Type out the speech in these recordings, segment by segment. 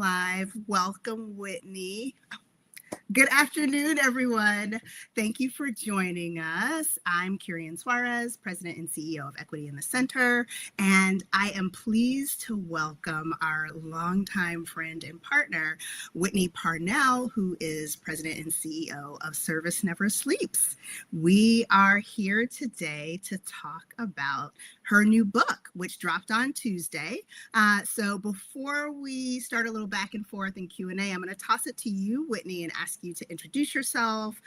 live. Welcome, Whitney. Good afternoon, everyone. Thank you for joining us. I'm Kirian Suarez, President and CEO of Equity in the Center, and I am pleased to welcome our longtime friend and partner, Whitney Parnell, who is President and CEO of Service Never Sleeps. We are here today to talk about her new book, which dropped on Tuesday. So before we start a little back and forth in Q&A, I'm going to toss it to you, Whitney, and ask you to introduce yourself,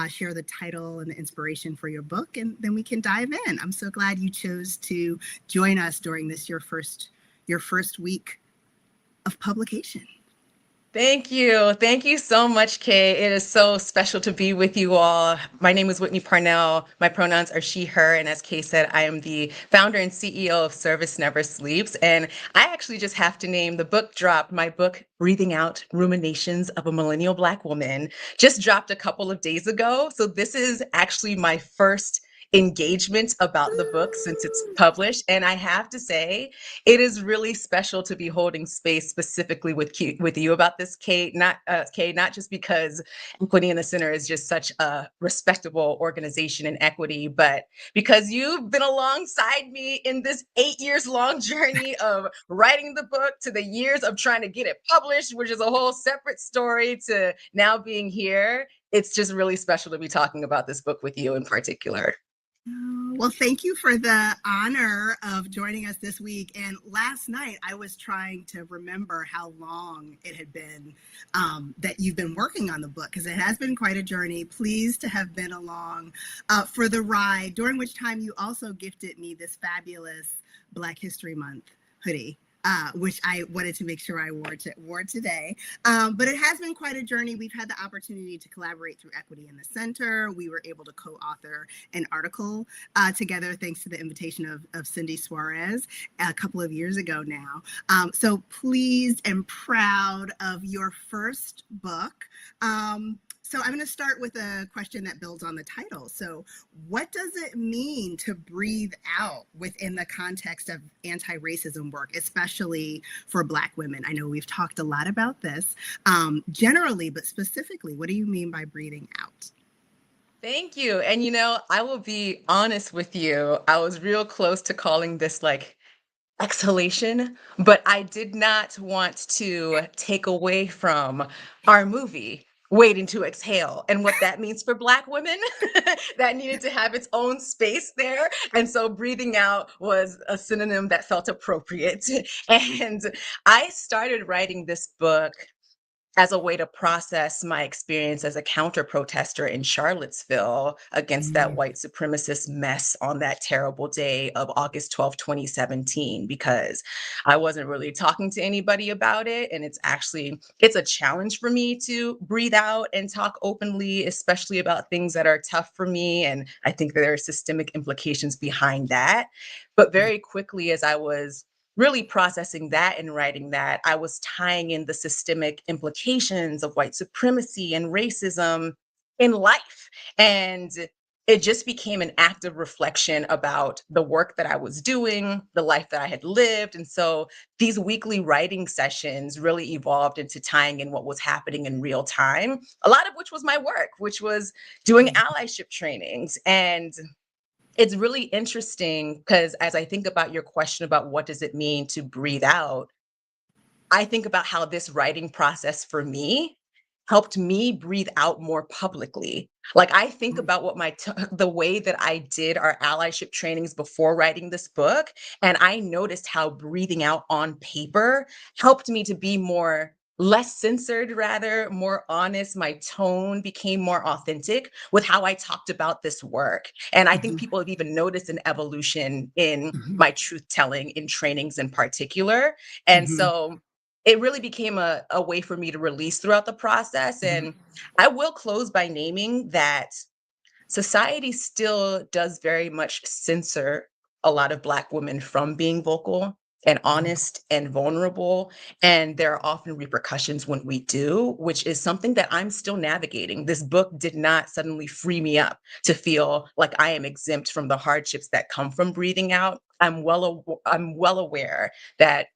share the title and the inspiration for your book, and then we can dive in. I'm so glad you chose to join us during this your first week of publication. Thank you. Thank you so much, Kay. It is so special to be with you all. My name is Whitney Parnell. My pronouns are she, her. And as Kay said, I am the founder and CEO of Service Never Sleeps. And I actually just have to name the book dropped. My book, Breathing Out Ruminations of a Millennial Black Woman, just dropped a couple of days ago. So this is actually my first engagement about the book since it's published. And I have to say, it is really special to be holding space specifically with you about this, Kate. Not just because Equity in the Center is just such a respectable organization in equity, but because you've been alongside me in this 8 years long journey of writing the book, to the years of trying to get it published, which is a whole separate story, to now being here. It's just really special to be talking about this book with you in particular. Well, thank you for the honor of joining us this week. And last night, I was trying to remember how long it had been that you've been working on the book, because it has been quite a journey. Pleased to have been along for the ride, during which time you also gifted me this fabulous Black History Month hoodie. Which I wanted to make sure I wore today. But it has been quite a journey. We've had the opportunity to collaborate through Equity in the Center. We were able to co-author an article together, thanks to the invitation of Cindy Suarez a couple of years ago now. So pleased and proud of your first book. So I'm going to start with a question that builds on the title. So what does it mean to breathe out within the context of anti-racism work, especially for Black women? I know we've talked a lot about this generally, but specifically, what do you mean by breathing out? Thank you. And I will be honest with you. I was real close to calling this like exhalation, but I did not want to take away from our movie, Waiting to Exhale, and what that means for Black women. That needed to have its own space there. And so breathing out was a synonym that felt appropriate. And I started writing this book as a way to process my experience as a counter protester in Charlottesville against that white supremacist mess on that terrible day of August 12th, 2017, because I wasn't really talking to anybody about it. And it's a challenge for me to breathe out and talk openly, especially about things that are tough for me. And I think there are systemic implications behind that. But very quickly, as I was really processing that and writing that, I was tying in the systemic implications of white supremacy and racism in life. And it just became an active reflection about the work that I was doing, the life that I had lived. And so these weekly writing sessions really evolved into tying in what was happening in real time, a lot of which was my work, which was doing allyship trainings. And it's really interesting because as I think about your question about what does it mean to breathe out, I think about how this writing process for me helped me breathe out more publicly. Like I think about what the way that I did our allyship trainings before writing this book, and I noticed how breathing out on paper helped me to be less censored, rather more honest. My tone became more authentic with how I talked about this work. And I think people have even noticed an evolution in my truth telling in trainings in particular. And so it really became a way for me to release throughout the process. And I will close by naming that society still does very much censor a lot of Black women from being vocal and honest and vulnerable. And there are often repercussions when we do, which is something that I'm still navigating. This book did not suddenly free me up to feel like I am exempt from the hardships that come from breathing out. I'm well aware that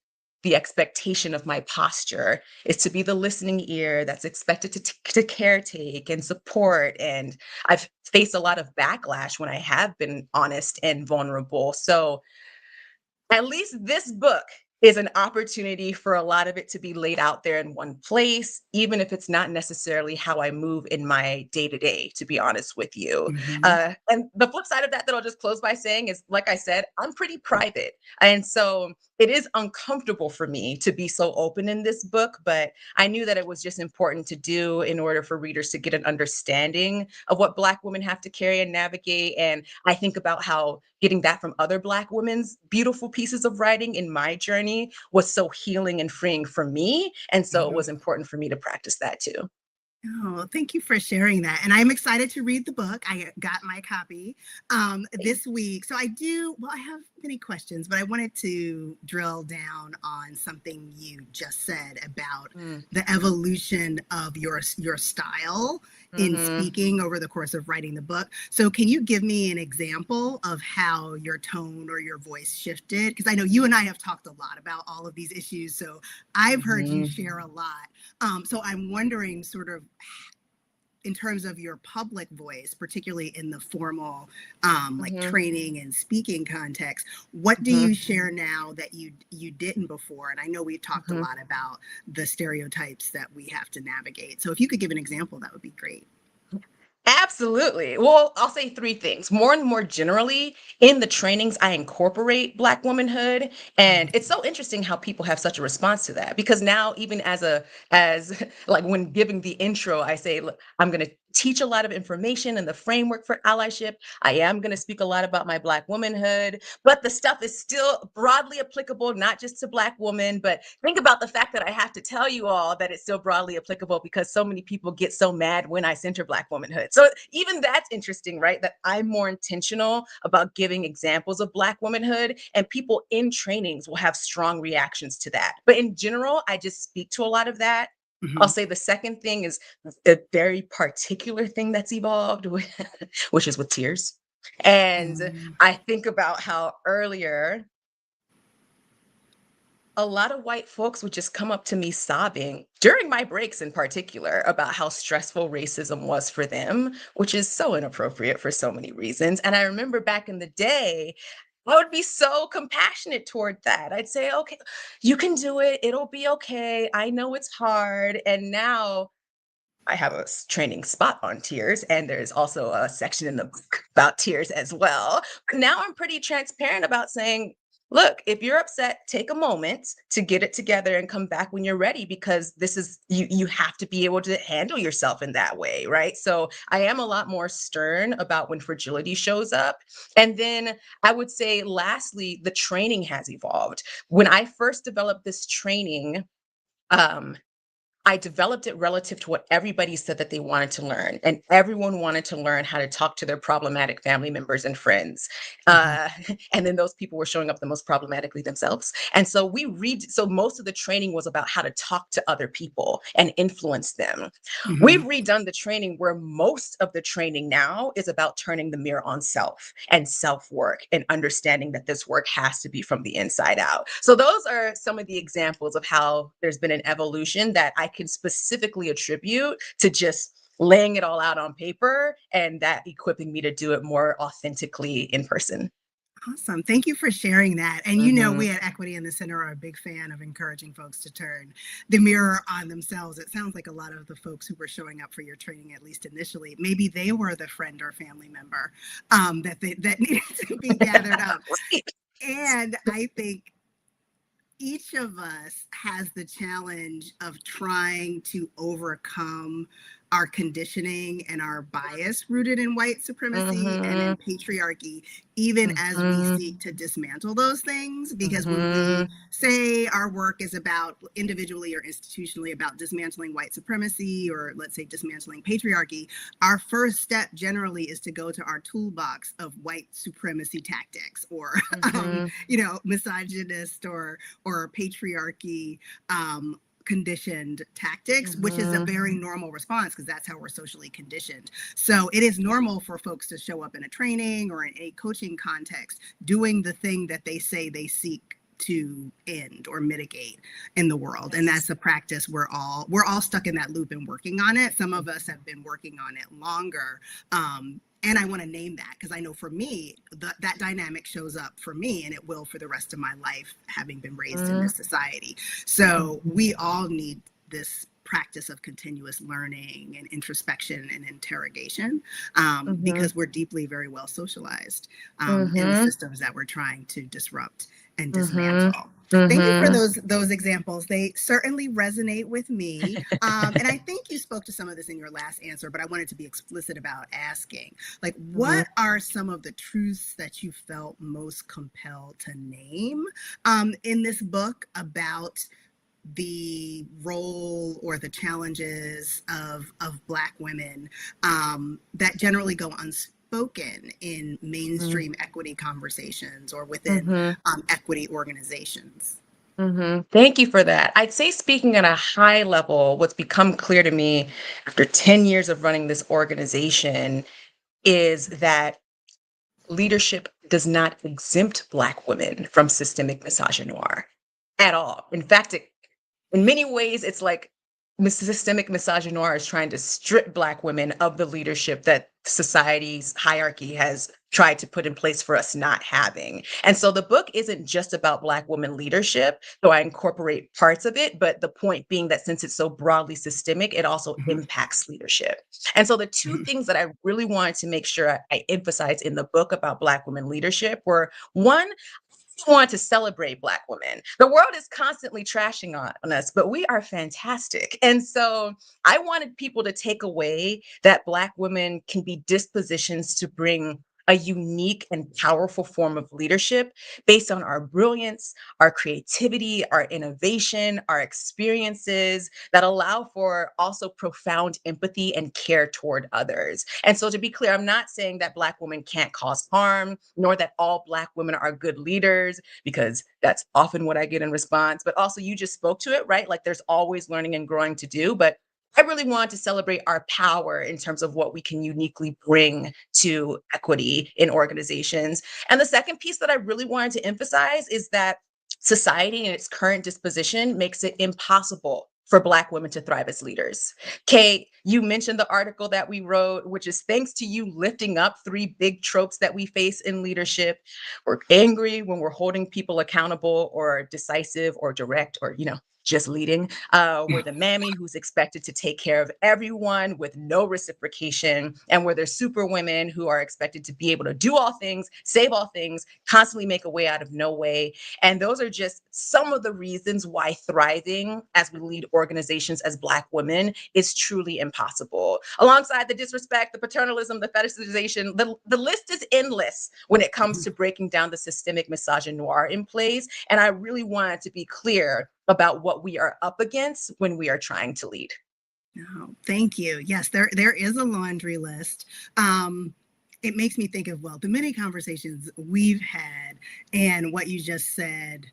the expectation of my posture is to be the listening ear that's expected to caretake and support. And I've faced a lot of backlash when I have been honest and vulnerable. So at least this book is an opportunity for a lot of it to be laid out there in one place, even if it's not necessarily how I move in my day to day, to be honest with you. Mhm. And the flip side of that I'll just close by saying is, like I said, I'm pretty private. And so it is uncomfortable for me to be so open in this book, but I knew that it was just important to do in order for readers to get an understanding of what Black women have to carry and navigate. And I think about how getting that from other Black women's beautiful pieces of writing in my journey was so healing and freeing for me. And so it Mhm. was important for me to practice that too. Oh, thank you for sharing that. And I'm excited to read the book. I got my copy this week. So I have many questions, but I wanted to drill down on something you just said about Mm, the evolution of your style in mhm. speaking over the course of writing the book. So can you give me an example of how your tone or your voice shifted? Because I know you and I have talked a lot about all of these issues. So I've heard you Mhm. share a lot. So I'm wondering, sort of, in terms of your public voice, particularly in the formal, like Mhm. training and speaking context, what do you Mhm. share now that you didn't before? And I know we talked a Mhm. lot about the stereotypes that we have to navigate. So if you could give an example, that would be great. Absolutely. Well, I'll say three things. More and more generally, in the trainings, I incorporate Black womanhood. And it's Mhm. so interesting how people have such a response to that. Because now, even as like when giving the intro, I say, look, I'm gonna teach a lot of information and the framework for allyship. I am gonna speak a lot about my Black womanhood, but the stuff is still broadly applicable, not just to Black women. But think about the fact that I have to tell you all that it's still broadly applicable because so many people get so mad when I center Black womanhood. So even that's interesting, right? That I'm more intentional about giving examples of Black womanhood, and people in trainings will have strong reactions to that. But in general, I just speak to a lot of that. I'll Mhm. say the second thing is a very particular thing that's evolved, which is with tears. And Mhm. I think about how earlier a lot of white folks would just come up to me sobbing during my breaks in particular about how stressful racism was for them, which is so inappropriate for so many reasons. And I remember back in the day, I would be so compassionate toward that. I'd say, okay, you can do it. It'll be okay. I know it's hard. And now I have a training spot on tears, and there's also a section in the book about tears as well. But now I'm pretty transparent about saying, look, if you're upset, take a moment to get it together and come back when you're ready, because this is you have to be able to handle yourself in that way, right? So I am a lot more stern about when fragility shows up. And then I would say lastly, the training has evolved. When I first developed this training, um, I developed it relative to what everybody said that they wanted to learn. And everyone wanted to learn how to talk to their problematic family members and friends. Mhm. Uh, and then those people were showing up the most problematically themselves. And so so most of the training was about how to talk to other people and influence them. We've Mhm. redone the training where most of the training now is about turning the mirror on self and self work and understanding that this work has to be from the inside out. So, those are some of the examples of how there's been an evolution that I can specifically attribute to just laying it all out on paper and that equipping me to do it more authentically in person. Awesome. Thank you for sharing that. And Mhm. we at Equity in the Center are a big fan of encouraging folks to turn the mirror on themselves. It sounds like a lot of the folks who were showing up for your training, at least initially, maybe they were the friend or family member that needed to be gathered up. Right. And I think each of us has the challenge of trying to overcome our conditioning and our bias rooted in white supremacy and in Mhm. patriarchy, even as we seek Mhm. to dismantle those things. Because when we Mhm. say our work is about, individually or institutionally, about dismantling white supremacy, or let's say dismantling patriarchy, our first step generally is to go to our toolbox of white supremacy tactics, or Mhm. misogynist or patriarchy conditioned tactics, which is a Mhm. very normal response because that's how we're socially conditioned. So it is normal for folks to show up in a training or in a coaching context doing the thing that they say they seek to end or mitigate in the world. And that's a practice we're all stuck in that loop and working on it. Some of us have been working on it longer. And I want to name that because I know for me, that dynamic shows up for me, and it will for the rest of my life, having been raised in this society. So we all need this practice of continuous learning and introspection and interrogation, because we're deeply very well socialized in the systems that we're trying to disrupt and dismantle. Thank you for those examples. They certainly resonate with me. And I think you spoke to some of this in your last answer, but I wanted to be explicit about asking, like, what are some of the truths that you felt most compelled to name in this book about the role or the challenges of Black women that generally go unspoken in mainstream equity conversations or within equity organizations? Thank you for that. I'd say, speaking at a high level, what's become clear to me after 10 years of running this organization is that leadership does not exempt Black women from systemic misogynoir at all. In fact, in many ways, it's like systemic misogynoir is trying to strip Black women of the leadership that society's hierarchy has tried to put in place for us not having. And so the book isn't just about Black women leadership, though I incorporate parts of it, but the point being that since it's so broadly systemic, it also impacts leadership. And so the two things that I really wanted to make sure I emphasize in the book about Black women leadership were, one, want to celebrate Black women. The world is constantly trashing on us, but we are fantastic. And so I wanted people to take away that Black women can be dispositions to bring a unique and powerful form of leadership based on our brilliance, our creativity, our innovation, our experiences that allow for also profound empathy and care toward others. And so, to be clear, I'm not saying that Black women can't cause harm, nor that all Black women are good leaders, because that's often what I get in response. But also, you just spoke to it, right? Like, there's always learning and growing to do. But I really want to celebrate our power in terms of what we can uniquely bring to equity in organizations. And the second piece that I really wanted to emphasize is that society in its current disposition makes it impossible for Black women to thrive as leaders. Kate, you mentioned the article that we wrote, which is thanks to you lifting up three big tropes that we face in leadership. We're angry when we're holding people accountable, or decisive or direct, or, just leading. We're the mammy who's expected to take care of everyone with no reciprocation. And we're the super women who are expected to be able to do all things, save all things, constantly make a way out of no way. And those are just some of the reasons why thriving as we lead organizations as Black women is truly impossible. Alongside the disrespect, the paternalism, the fetishization, the list is endless when it comes to breaking down the systemic misogynoir in place. And I really wanted to be clear about what we are up against when we are trying to lead. Oh, thank you. Yes, there is a laundry list. It makes me think of, well, the many conversations we've had, and what you just said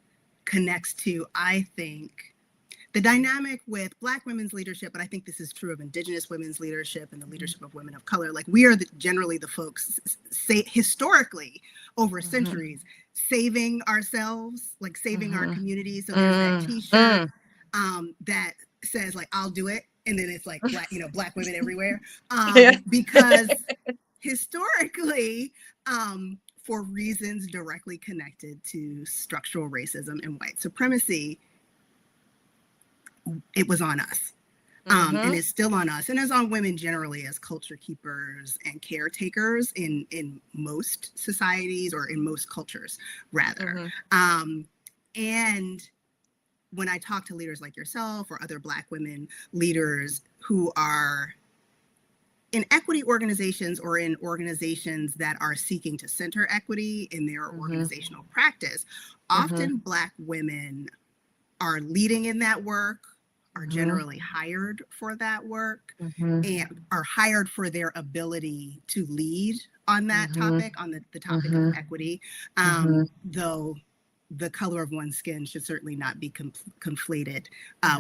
connects to, I think, the dynamic with Black women's leadership, but I think this is true of Indigenous women's leadership and the leadership of women of color. Like, we are generally the folks, say, historically, over centuries, saving ourselves, like saving our communities. So there's that T-shirt that says, like, I'll do it. And then it's like, Black women everywhere. Because historically, for reasons directly connected to structural racism and white supremacy, it was on us. And it's still on us, and it's on women generally as culture keepers and caretakers in most societies, or in most cultures, rather. And when I talk to leaders like yourself or other Black women leaders who are in equity organizations, or in organizations that are seeking to center equity in their organizational practice, often Black women are leading in that work, are generally hired for that work, and are hired for their ability to lead on that topic, on the topic of equity, though the color of one's skin should certainly not be conflated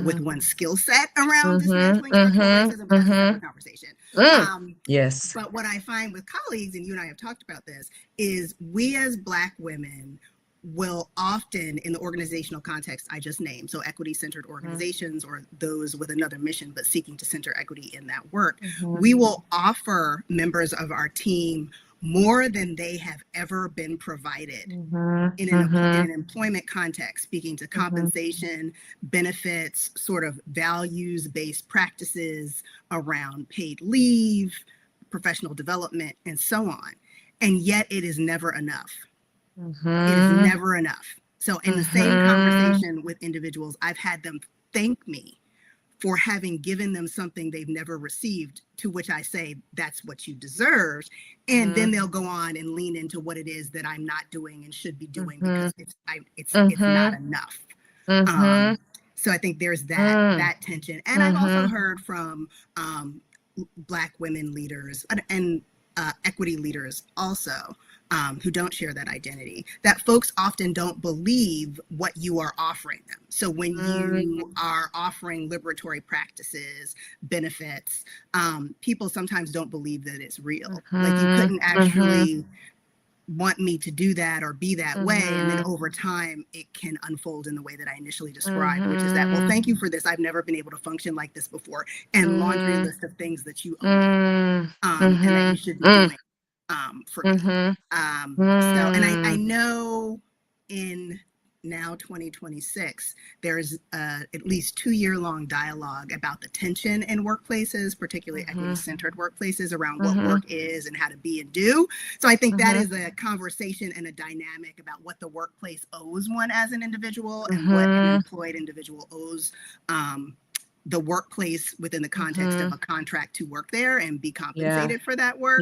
with one's skill set around dismantling structural racism, but that's a separate conversation. Yes. But what I find with colleagues, and you and I have talked about this, is we as Black women will often, in the organizational context I just named, so equity-centered organizations or those with another mission but seeking to center equity in that work, we will offer members of our team more than they have ever been provided in an employment context, speaking to compensation, benefits, sort of values-based practices around paid leave, professional development, and so on. And yet it is never enough. It is never enough. So in the same conversation with individuals, I've had them thank me for having given them something they've never received, to which I say, that's what you deserve. And then they'll go on and lean into what it is that I'm not doing and should be doing because it's not enough. So I think there's that tension. And I've also heard from Black women leaders and equity leaders also, who don't share that identity, that folks often don't believe what you are offering them. So when you are offering liberatory practices, benefits, people sometimes don't believe that it's real. Like, you couldn't actually want me to do that or be that way. And then over time, it can unfold in the way that I initially described, which is that, well, thank you for this. I've never been able to function like this before. And laundry list of things that you owe me, and that you should be doing for me. So, and I know in now 2026, there's at least 2-year-long dialogue about the tension in workplaces, particularly equity-centered workplaces, around what work is and how to be and do. So I think that is a conversation and a dynamic about what the workplace owes one as an individual and what an employed individual owes the workplace within the context of a contract to work there and be compensated for that work.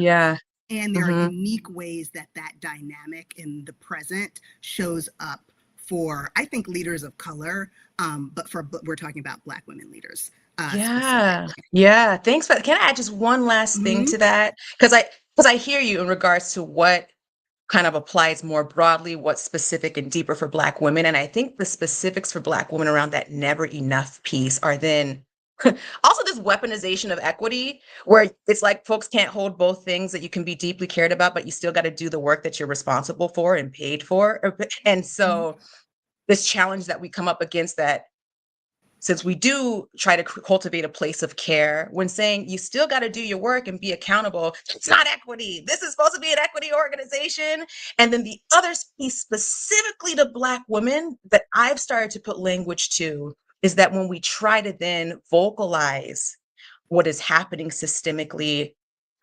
And there are unique ways that that dynamic in the present shows up for, I think, leaders of color, but we're talking about Black women leaders. Thanks. Can I add just one last thing to that? Because I hear you in regards to what kind of applies more broadly, what's specific and deeper for Black women. And I think the specifics for Black women around that never enough piece are then also this weaponization of equity, where it's like folks can't hold both things, that you can be deeply cared about, but you still got to do the work that you're responsible for and paid for. And so this challenge that we come up against, that since we do try to cultivate a place of care, when saying you still got to do your work and be accountable, it's not equity. This is supposed to be an equity organization. And then the other piece specifically to Black women that I've started to put language to is that when we try to then vocalize what is happening systemically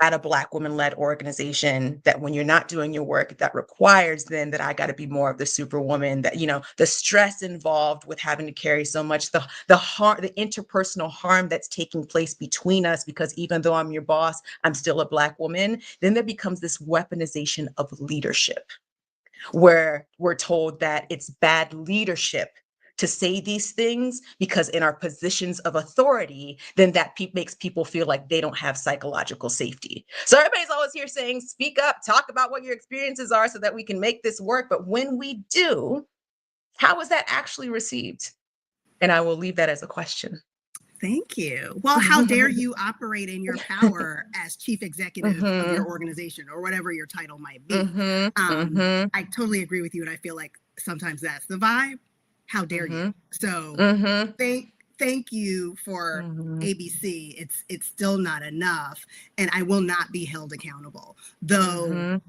at a Black women-led organization, that when you're not doing your work, that requires then that I got to be more of the superwoman, that, you know, the stress involved with having to carry so much, the harm, the interpersonal harm that's taking place between us, because even though I'm your boss, I'm still a Black woman, then there becomes this weaponization of leadership, where we're told that it's bad leadership to say these things, because in our positions of authority, then that makes people feel like they don't have psychological safety. So everybody's always here saying, speak up, talk about what your experiences are so that we can make this work. But when we do, how is that actually received? And I will leave that as a question. Thank you. Well, how dare you operate in your power as chief executive of your organization, or whatever your title might be. I totally agree with you. And I feel like sometimes that's the vibe. How dare you? So thank you for ABC. It's still not enough, and I will not be held accountable. Though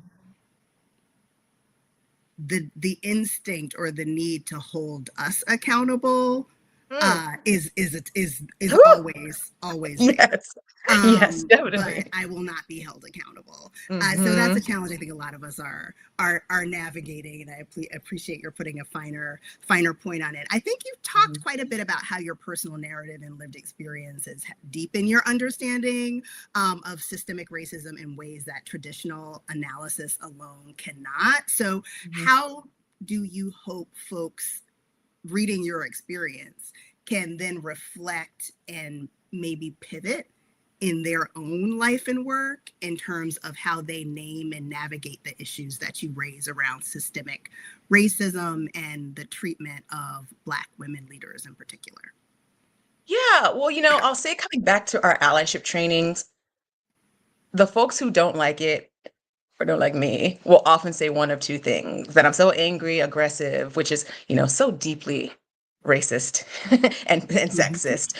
the instinct or the need to hold us accountable is always there. Yes, definitely. But I will not be held accountable. So that's a challenge I think a lot of us are navigating, and I appreciate your putting a finer point on it. I think you've talked quite a bit about how your personal narrative and lived experiences deepen your understanding of systemic racism in ways that traditional analysis alone cannot. So how do you hope folks reading your experience can then reflect and maybe pivot in their own life and work in terms of how they name and navigate the issues that you raise around systemic racism and the treatment of Black women leaders in particular? Yeah, well, you know, I'll say, coming back to our allyship trainings, the folks who don't like it, Or like me, will often say one of two things: that I'm so angry, aggressive, which is, so deeply racist and Mhm. sexist.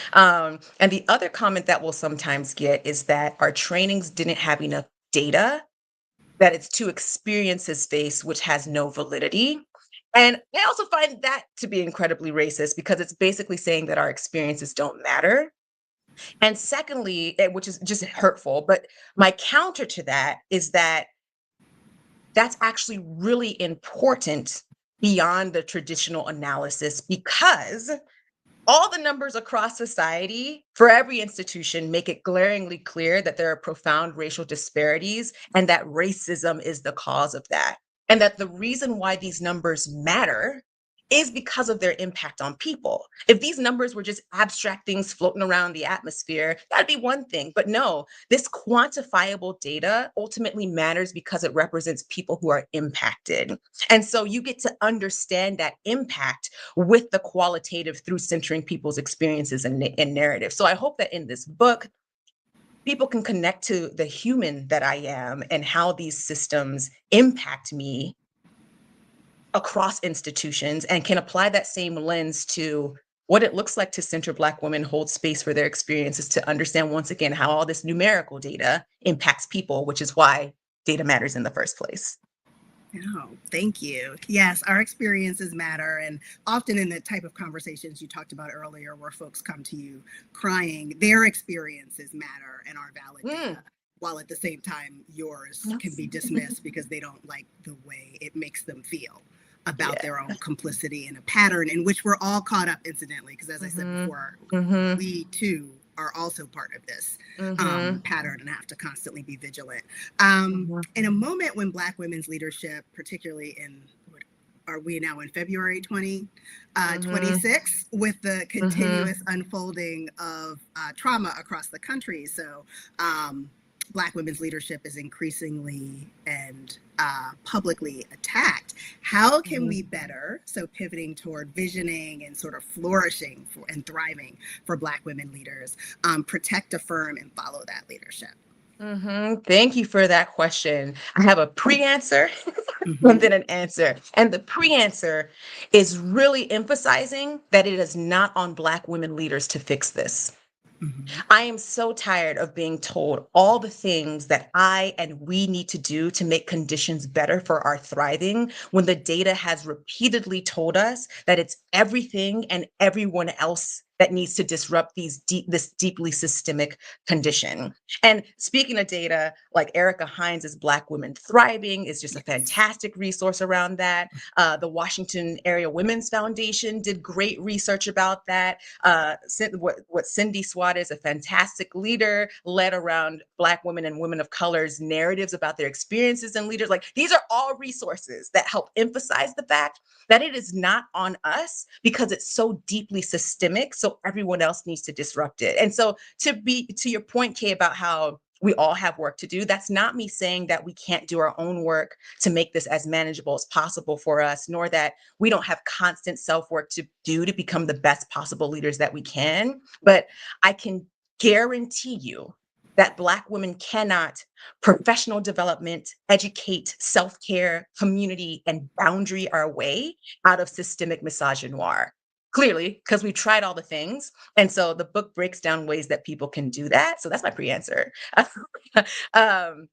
And the other comment that we'll sometimes get is that our trainings didn't have enough data, that it's two experiences based, which has no validity. And I also find that to be incredibly racist because it's basically saying that our experiences don't matter. And secondly, which is just hurtful, but my counter to that is that that's actually really important beyond the traditional analysis, because all the numbers across society for every institution make it glaringly clear that there are profound racial disparities and that racism is the cause of that. And that the reason why these numbers matter is because of their impact on people. If these numbers were just abstract things floating around the atmosphere, that'd be one thing. But no, this quantifiable data ultimately matters because it represents people who are impacted. And so you get to understand that impact with the qualitative through centering people's experiences and narrative. So I hope that in this book, people can connect to the human that I am and how these systems impact me across institutions, and can apply that same lens to what it looks like to center Black women, hold space for their experiences, to understand once again how all this numerical data impacts people, which is why data matters in the first place. Oh, thank you. Yes, our experiences matter. And often in the type of conversations you talked about earlier, where folks come to you crying, their experiences matter and are valid Mm, data, while at the same time, yours can yes. be dismissed because they don't like the way it makes them feel about Yeah. their own complicity in a pattern in which we're all caught up incidentally. Because as I said Hmm. before, Hmm. we too are also part of this Hmm. pattern and have to constantly be vigilant. Hmm. In a moment when Black women's leadership, particularly in what are we now in February Hmm. 2026, with the Hmm. continuous unfolding of trauma across the country. So, Black women's leadership is increasingly and publicly attacked. How can we better, so pivoting toward visioning and sort of flourishing for, and thriving for Black women leaders, protect, affirm, and follow that leadership? Thank you for that question. I have a pre-answer and Mm-hmm. then an answer. And the pre-answer is really emphasizing that it is not on Black women leaders to fix this. Mm-hmm. I am so tired of being told all the things that I and we need to do to make conditions better for our thriving, when the data has repeatedly told us that it's everything and everyone else that needs to disrupt this deeply systemic condition. And speaking of data, like Erica Hines's Black Women Thriving is just a Yes. fantastic resource around that. The Washington Area Women's Foundation did great research about that. What Cindy Swat is, a fantastic leader, led around Black women and women of color's narratives about their experiences and leaders. Like, these are all resources that help emphasize the fact that it is not on us because it's so deeply systemic. So everyone else needs to disrupt it. And so, to your point, Kay, about how we all have work to do, that's not me saying that we can't do our own work to make this as manageable as possible for us, nor that we don't have constant self work to do to become the best possible leaders that we can. But I can guarantee you that Black women cannot professional development, educate, self care, community, and boundary our way out of systemic misogynoir. Clearly, because we've tried all the things. And so the book breaks down ways that people can do that. So that's my pre answer. um,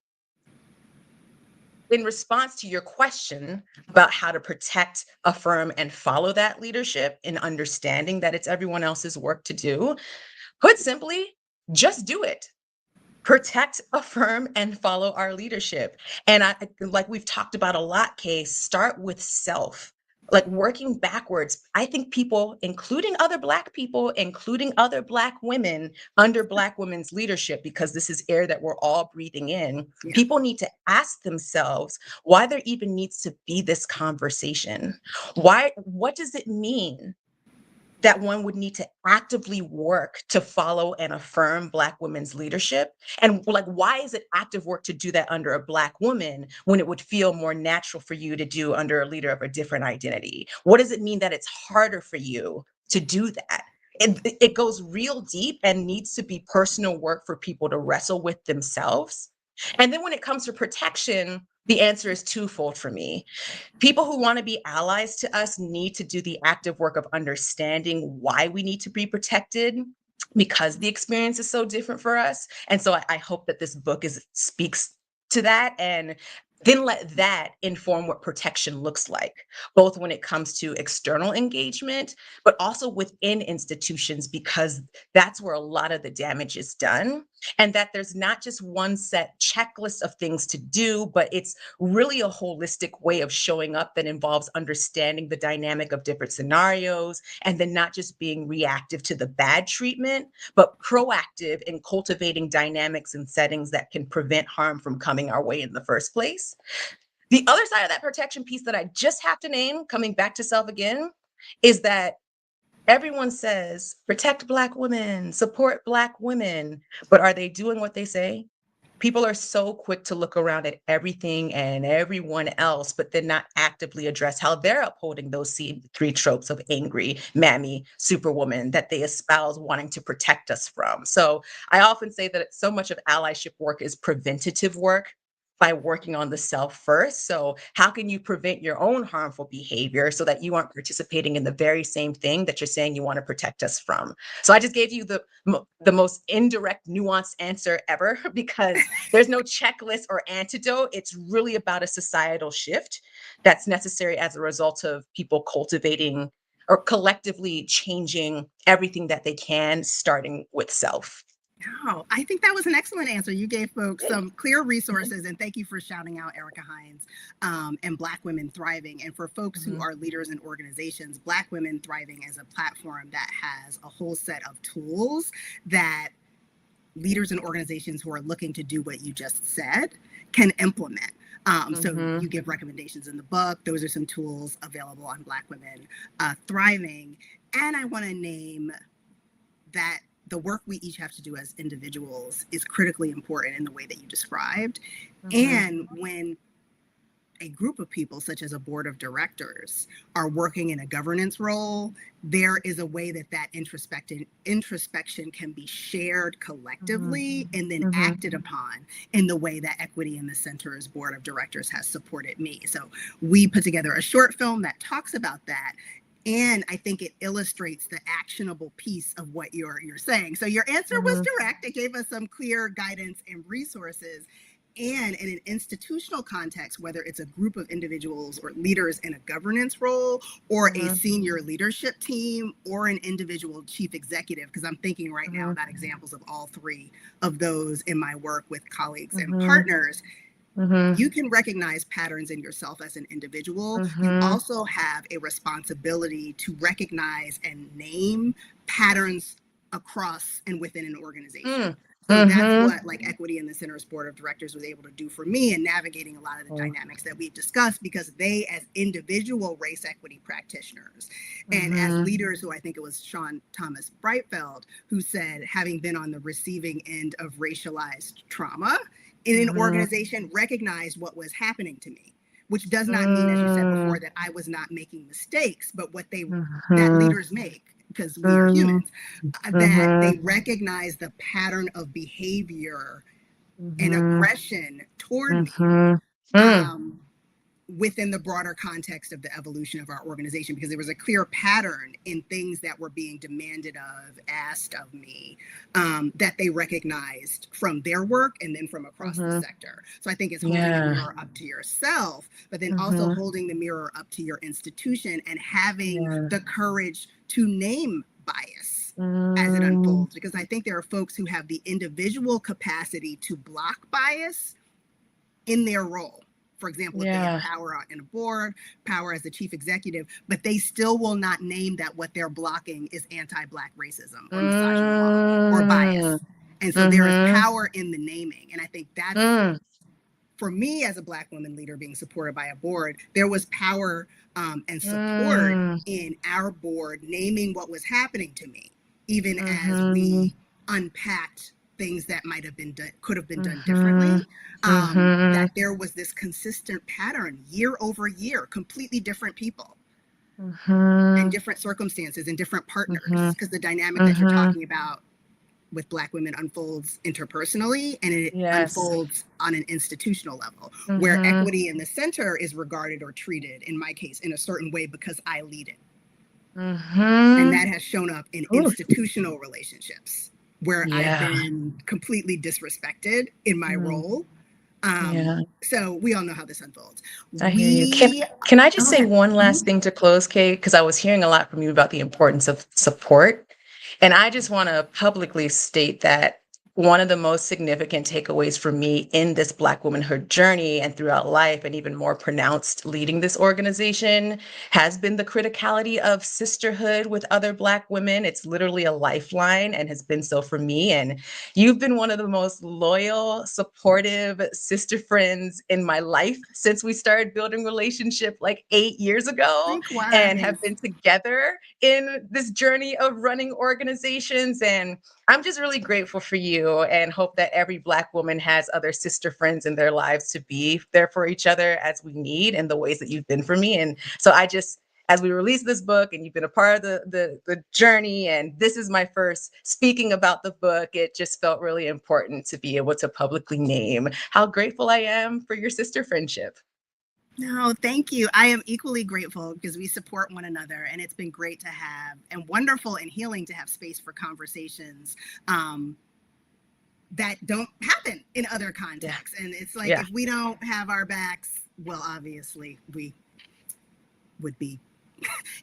in response to your question about how to protect, affirm, and follow that leadership, in understanding that it's everyone else's work to do, put simply, just do it. Protect, affirm, and follow our leadership. And like we've talked about a lot, Kay, start with self. Like, working backwards, I think people, including other Black people, including other Black women under Black women's leadership, because this is air that we're all breathing in, Yeah. people need to ask themselves why there even needs to be this conversation. What does it mean that one would need to actively work to follow and affirm Black women's leadership? And, like, why is it active work to do that under a Black woman when it would feel more natural for you to do under a leader of a different identity? What does it mean that it's harder for you to do that? It goes real deep and needs to be personal work for people to wrestle with themselves. And then when it comes to protection, The answer is twofold for me. People who want to be allies to us need to do the active work of understanding why we need to be protected because the experience is so different for us. And so I hope that this book speaks to that, and then let that inform what protection looks like, both when it comes to external engagement, but also within institutions, because that's where a lot of the damage is done. And that there's not just one set checklist of things to do, but it's really a holistic way of showing up that involves understanding the dynamic of different scenarios, and then not just being reactive to the bad treatment, but proactive in cultivating dynamics and settings that can prevent harm from coming our way in the first place. The other side of that protection piece that I just have to name, coming back to self again, is that everyone says protect Black women, support Black women, but are they doing what they say? People are so quick to look around at everything and everyone else, but then not actively address how they're upholding those same three tropes of angry, mammy, superwoman that they espouse wanting to protect us from. So I often say that so much of allyship work is preventative work by working on the self first. So how can you prevent your own harmful behavior so that you aren't participating in the very same thing that you're saying you want to protect us from? So I just gave you the most indirect, nuanced answer ever because there's no checklist or antidote. It's really about a societal shift that's necessary as a result of people cultivating or collectively changing everything that they can, starting with self. Oh, I think that was an excellent answer. You gave folks Good. some clear resources, and thank you for shouting out Erica Hines and Black Women Thriving. And for folks who Mhm. are leaders in organizations, Black Women Thriving is a platform that has a whole set of tools that leaders in organizations who are looking to do what you just said can implement. So you Mhm. give recommendations in the book. Those are some tools available on Black Women Thriving. And I want to name that the work we each have to do as individuals is critically important in the way that you described. Mhm. And when a group of people, such as a board of directors, are working in a governance role, there is a way that introspection can be shared Mhm. collectively and then Mhm. acted upon in the way that Equity in the Center's board of directors has supported me. So we put together a short film that talks about that. And I think it illustrates the actionable piece of what you're saying. So your answer was Mhm. direct. It gave us some clear guidance and resources. And in an institutional context, whether it's a group of individuals or leaders in a governance role or a Mhm. senior leadership team or an individual chief executive, because I'm thinking right now Mhm. about examples of all three of those in my work with colleagues and Mhm. partners, Mhm. you can recognize patterns in yourself as an individual. You Mhm. also have a responsibility to recognize and name patterns across and within an organization. Mm. So that's Mhm. what like Equity in the Center's board of directors was able to do for me in navigating a lot of the Mm. dynamics that we've discussed, because they as individual race equity practitioners and as Mhm. leaders, who I think it was Sean Thomas Brightfeld who said, having been on the receiving end of racialized trauma in an Mhm. organization, recognized what was happening to me, which does not mean, as you said before, Mm. that I was not making mistakes, but what they that Mhm. leaders make, because we are Mhm. humans, that Mhm. they recognize the pattern of behavior and Mhm. aggression toward me, Mhm. Mm. um, within the broader context of the evolution of our organization, because there was a clear pattern in things that were being demanded of, asked of me, that they recognized from their work and then from across the Mhm. sector. So I think it's holding the Yeah. mirror up to yourself, but then also Mhm. holding the mirror up to your institution and having Yeah. the courage to name bias as it Mm. unfolds. Because I think there are folks who have the individual capacity to block bias in their role. For example, if they have Yeah. power in a board, power as the chief executive, but they still will not name that what they're blocking is anti-Black racism or misogynoir or Mm. bias. And so there is Mhm. power in the naming. And I think that's, Mm. for me as a Black woman leader being supported by a board, there was power and support Mm. in our board naming what was happening to me, even as Mhm. we unpacked things that might have been done, could have been done Mhm. differently. Mhm. That there was this consistent pattern year over year, completely different people and Mhm. different circumstances and different partners, Mhm. because the dynamic that you're Mhm. talking about with Black women unfolds interpersonally, and it Yes. unfolds on an institutional level, where Mm-hmm. equity in the center is regarded or treated, in my case, in a certain way because I lead it. And Mm-hmm. that has shown up in Ooh, institutional relationships where I've yeah. been completely disrespected in my Mm, role. yeah. So we all know how this unfolds. I hear you. Can I just Go say ahead. one last Mhm. thing to close, Kate? Because I was hearing a lot from you about the importance of support. And I just want to publicly state that one of the most significant takeaways for me in this Black womanhood journey and throughout life, and even more pronounced leading this organization, has been the criticality of sisterhood with other Black women. It's literally a lifeline and has been so for me. And you've been one of the most loyal, supportive sister friends in my life since we started building relationship like 8 years ago, and Likewise. have been together in this journey of running organizations. And I'm just really grateful for you and hope that every Black woman has other sister friends in their lives to be there for each other as we need, in the ways that you've been for me. And so I just, as we release this book and you've been a part of the journey, and this is my first speaking about the book, it just felt really important to be able to publicly name how grateful I am for your sister friendship. No, thank you. I am equally grateful because we support one another, and it's been great to have, and wonderful and healing to have space for conversations that don't happen in other Yeah. contexts. And it's like, Yeah. if we don't have our backs, well, obviously we would be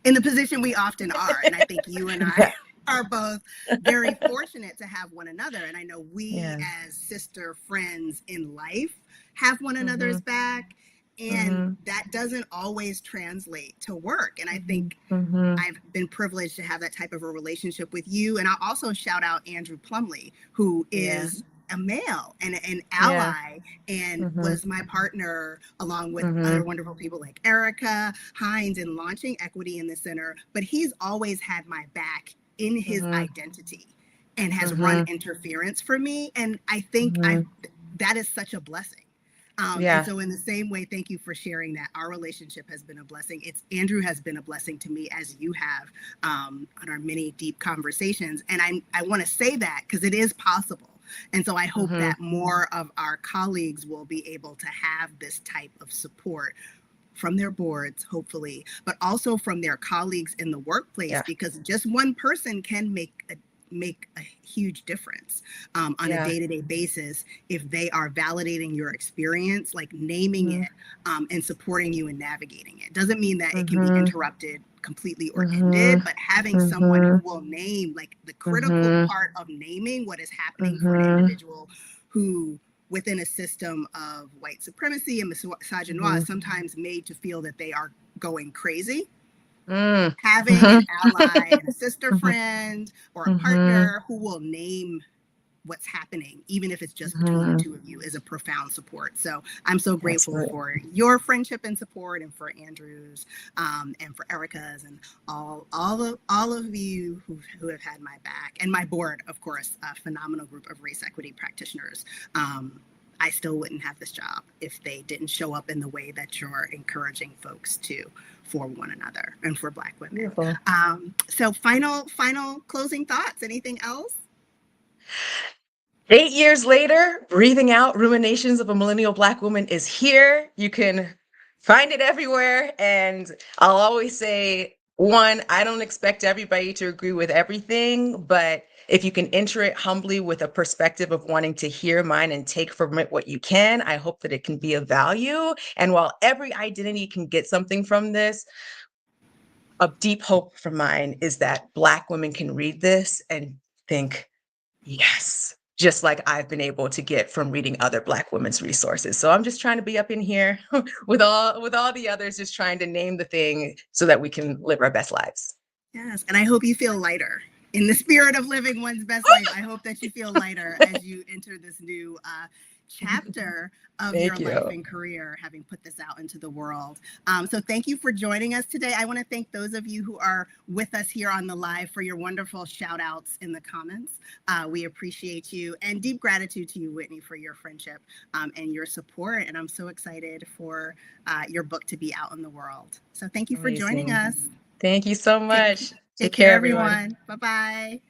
in the position we often are. And I think you and I Yeah. are both very fortunate to have one another. And I know we, Yeah. as sister friends in life, have one Mm-hmm. another's back. And Mm-hmm. that doesn't always translate to work. And I Mm-hmm. think Mm-hmm. I've been privileged to have that type of a relationship with you. And I'll also shout out Andrew Plumley, who Yeah. is a male and an Yeah. ally, and Mm-hmm. was my partner along with Mm-hmm. other wonderful people like Erica Hines in launching Equity in the Center. But he's always had my back in his Mm-hmm. identity and has run Mm-hmm. interference for me. And I think Mm-hmm. that is such a blessing. And Yeah. so, in the same way, thank you for sharing that. Our relationship has been a blessing. Andrew has been a blessing to me, as you have, on our many deep conversations. And I want to say that because it is possible. And so I hope Mm-hmm. that more of our colleagues will be able to have this type of support from their boards, hopefully, but also from their colleagues in the workplace, Yeah. because just one person can make a huge difference on a Yeah. day-to-day basis if they are validating your experience, like naming Mm-hmm. it, and supporting you in navigating it. Doesn't mean that it can be Mm-hmm. interrupted completely or Mm-hmm. ended, but having someone Mm-hmm. who will name, like, the critical Mm-hmm. part of naming what is happening for an Mm-hmm. individual who, within a system of white supremacy and misogynoir, Mm-hmm. is sometimes made to feel that they are going crazy. Mm. Having an ally and a sister Mm-hmm. friend or a Mm-hmm. partner who will name what's happening, even if it's just between the Mm-hmm. two of you, is a profound support. So I'm so grateful Absolutely. for your friendship and support, and for Andrew's, and for Erica's, and all of you who have had my back, and my board, of course, a phenomenal group of race equity practitioners. I still wouldn't have this job if they didn't show up in the way that you're encouraging folks to, for one another and for Black women. Beautiful. So final closing thoughts. Anything else? 8 years later, Breathing Out Ruminations of a Millennial Black Woman is here. You can find it everywhere. And I'll always say, one, I don't expect everybody to agree with everything, but if you can enter it humbly with a perspective of wanting to hear mine and take from it what you can, I hope that it can be of value. And while every identity can get something from this, a deep hope for mine is that Black women can read this and think, yes, just like I've been able to get from reading other Black women's resources. So I'm just trying to be up in here with all the others, just trying to name the thing so that we can live our best lives. Yes, and I hope you feel lighter. In the spirit of living one's best life, I hope that you feel lighter as you enter this new chapter of your Thank life you. and career, having put this out into the world. So thank you for joining us today. I want to thank those of you who are with us here on the live for your wonderful shout outs in the comments. We appreciate you, and deep gratitude to you, Whitney, for your friendship and your support. And I'm so excited for your book to be out in the world. So thank you for joining Amazing. us. Thank you so Take, much. take Take care, care, everyone. everyone. Bye-bye.